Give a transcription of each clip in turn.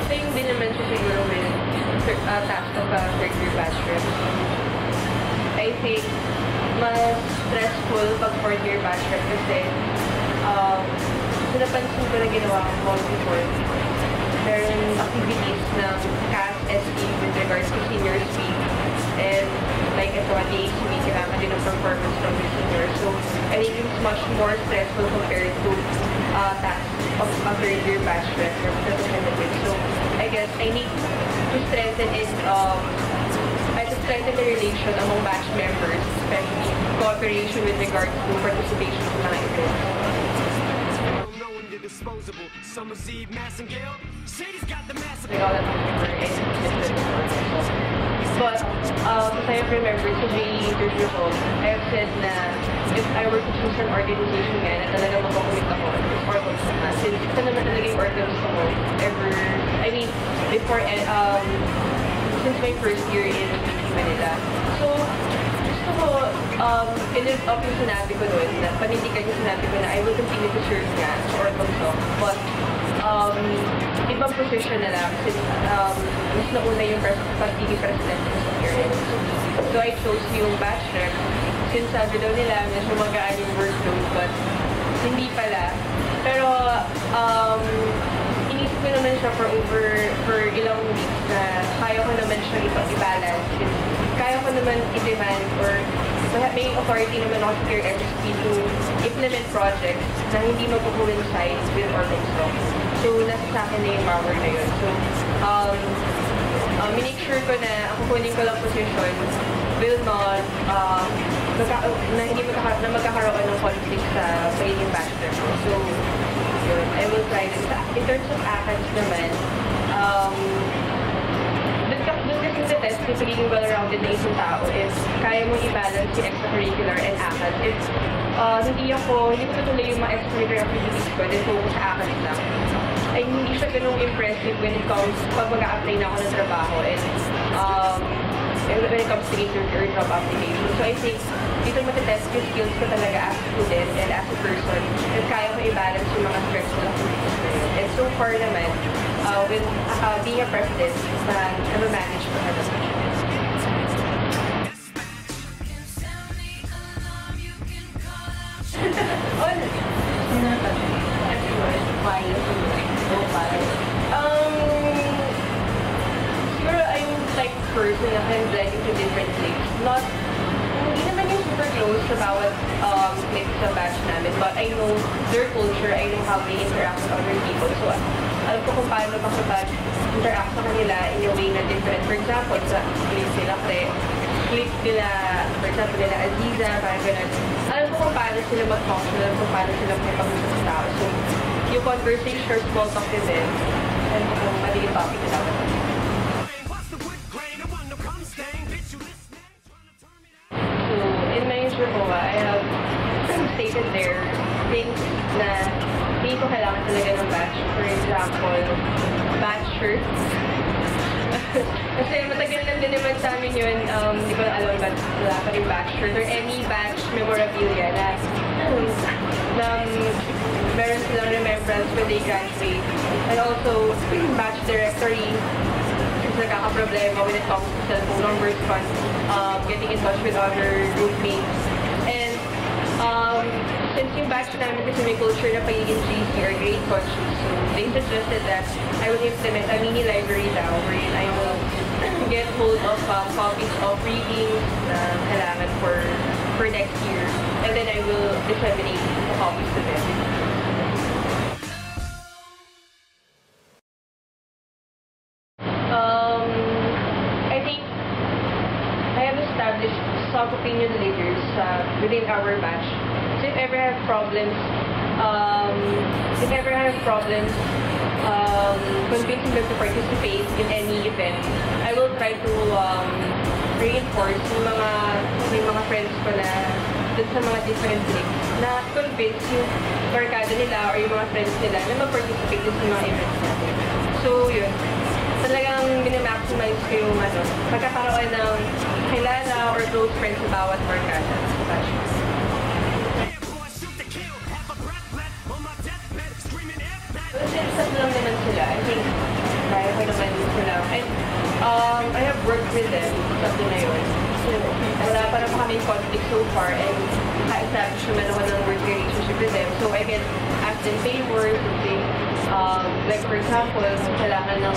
Same din naman siya siguro with task of a third year batch rep. I think mas stressful pag fourth year batch rep kasi napansin ko na ginawa ko before. Meron activities ng CAS, SE with regards to senior speak. And like ito, at the ACB, kailangan din ng performance from the senior. So, I think it's much more stressful compared to tasks of a third year batch representative. So, I guess I need to strengthen the relation among batch members, especially cooperation with regards to participation in mga events. Disposable. Summer's Eve, Massengale. Shady's got the massive. But as I have remembered sa JE interview ko, I have said na if I were to choose an organization nga na talaga mag-commit ako, it's Organs naman. Since ito naman talaga yung Organs ko before, since my first year in Manila. So, gusto ko, in-live up yung sinabi ko doon, na panindigan yung sinabi ko na I will continue to serve nga sa Organs ko. But, ibang position na lang since mas nauna yung pagiging president sa parents. So I chose yung batch rep since sabi daw nila medyo magaan yung workload but hindi pala. Pero inisip ko naman siya for ilang weeks na kaya ko naman siya i-balance. Kaya ko naman i-demand or may authority naman ako sa Care MSP to implement projects na hindi magpo-coincide with Organs law. So, nasa sa akin na yung power na yun. So, minake sure ko na ang kukunin ko lang position will not, na magkakaroon ng conflict sa pagiging bachelor ko. So, yun, I will try this. In terms of ACADS naman, doon kasi sa test yung pagiging well-rounded na isang tao is kaya mong i-balance yung extracurricular and ACADS. If hindi ko tutuloy yung mga extracurricular activities ko, then focus sa ACADS lang. Ay hindi siya ganung impressive when it comes pag mag-a-apply na ako ng trabaho and when it comes to interview or job application. So I think dito matetest yung skills ko talaga as a student and as a person and kaya ko i-balance yung mga stressful activities na yun. And so far naman, with being a president, na-manage ko na naman. Siguro I'm like person na I'm blending to different cliques. Hindi naman yung super close sa bawat clique sa batch namin, but I know their culture, I know how they interact with other people. So, alam ko kung paano makapag-interact sa kanila in a way na different. For example, sa clique nila, clique nila, for example, nila Aziza, parang ganun. Alam ko kung paano sila mag-function, alam ko kung paano sila makipag-usap sa tao. So, yung conversation or small talk din din, alam ko kung mali yung topic nila. So, in my intro, I have stated there things na hindi ko kailangan talaga ng batch. For example, batch shirt. Kasi matagal lang din naman sa amin yun, hindi ko na alam ba't wala pa rin batch shirt or any batch memorabilia na meron silang remembrance when they graduate. And also, batch directory, since nagkaka-problema when it comes to cellphone numbers, getting in touch with other groupmates. And since yung batch namin kasi may culture na pagiging GC or grade conscious, so they suggested that I will implement a mini library now wherein I will get hold of copies of readings na kailangan for next year. And then I will disseminate the copies to them. I think I have established some opinion leaders within our batch. So if ever I have problems, convincing them to participate in any event, I will try to reinforce yung mga friends ko na dun sa mga different cliques na convince yung barkada nila or yung mga friends nila na mag-participate dun sa mga events natin. So yun, talagang minamaximize ko yung pagkakaroon ng kilala or close friends sa bawat barkada. accept lang naman sila. I think, kaya ko naman sila. And, I have worked with them, sabi na yun. So, wala pa naman kami conflict so far, and naka-establish naman ako ng work relationship with them. So, I can ask them favors, if they, like for example, kailangan ng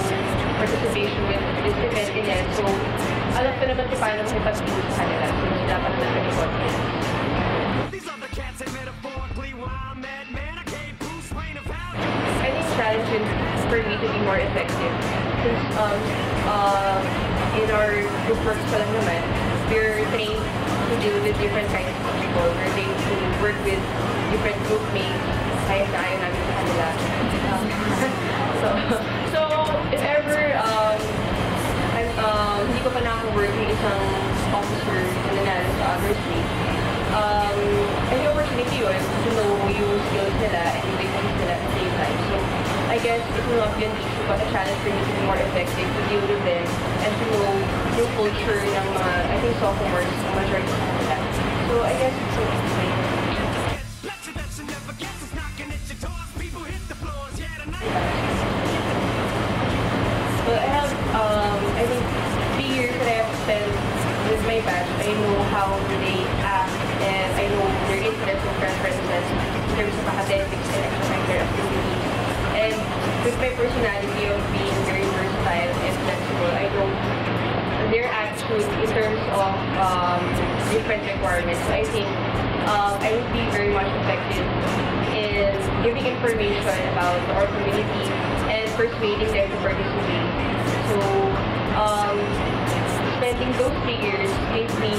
participation with this event, ganyan. So, alam ko naman kung paano makipag-deal sa kanila. So, wala pa naman kami conflict. These other cats ain't metaphorically where I'm at, man. I gave Bruce Wayne a valley. I think challenge is for me to be more effective. Since in our group works pa lang naman, we're trained to deal with different kinds of people. We're trained to work with different group mates. Kaya na ayaw namin sa kanila. So if ever hindi ko pa nakaka-work yung isang officer na nanalo sa other state, any opportunity yun to know yung skills nila and yung weaknesses nila at the same time. So, I guess it will not be an issue but a challenge for me to be more effective to deal with them and to know yung culture ng mga, I think, sophomores, the majority sa kanila. So, I guess it's okay. Lecture that you never guess is knocking at your doors. People hit the floors, yeah, tonight. Well, I have, I think, 3 years that I have spent with my batch. I know how they act and I know their interests and preferences in terms of academics and extracurricular activities. And with my personality of being very versatile and flexible, I know their attitude in terms of different requirements. So I think I would be very much effective in giving information about our community and persuading them to participate. So spending those 3 years gave me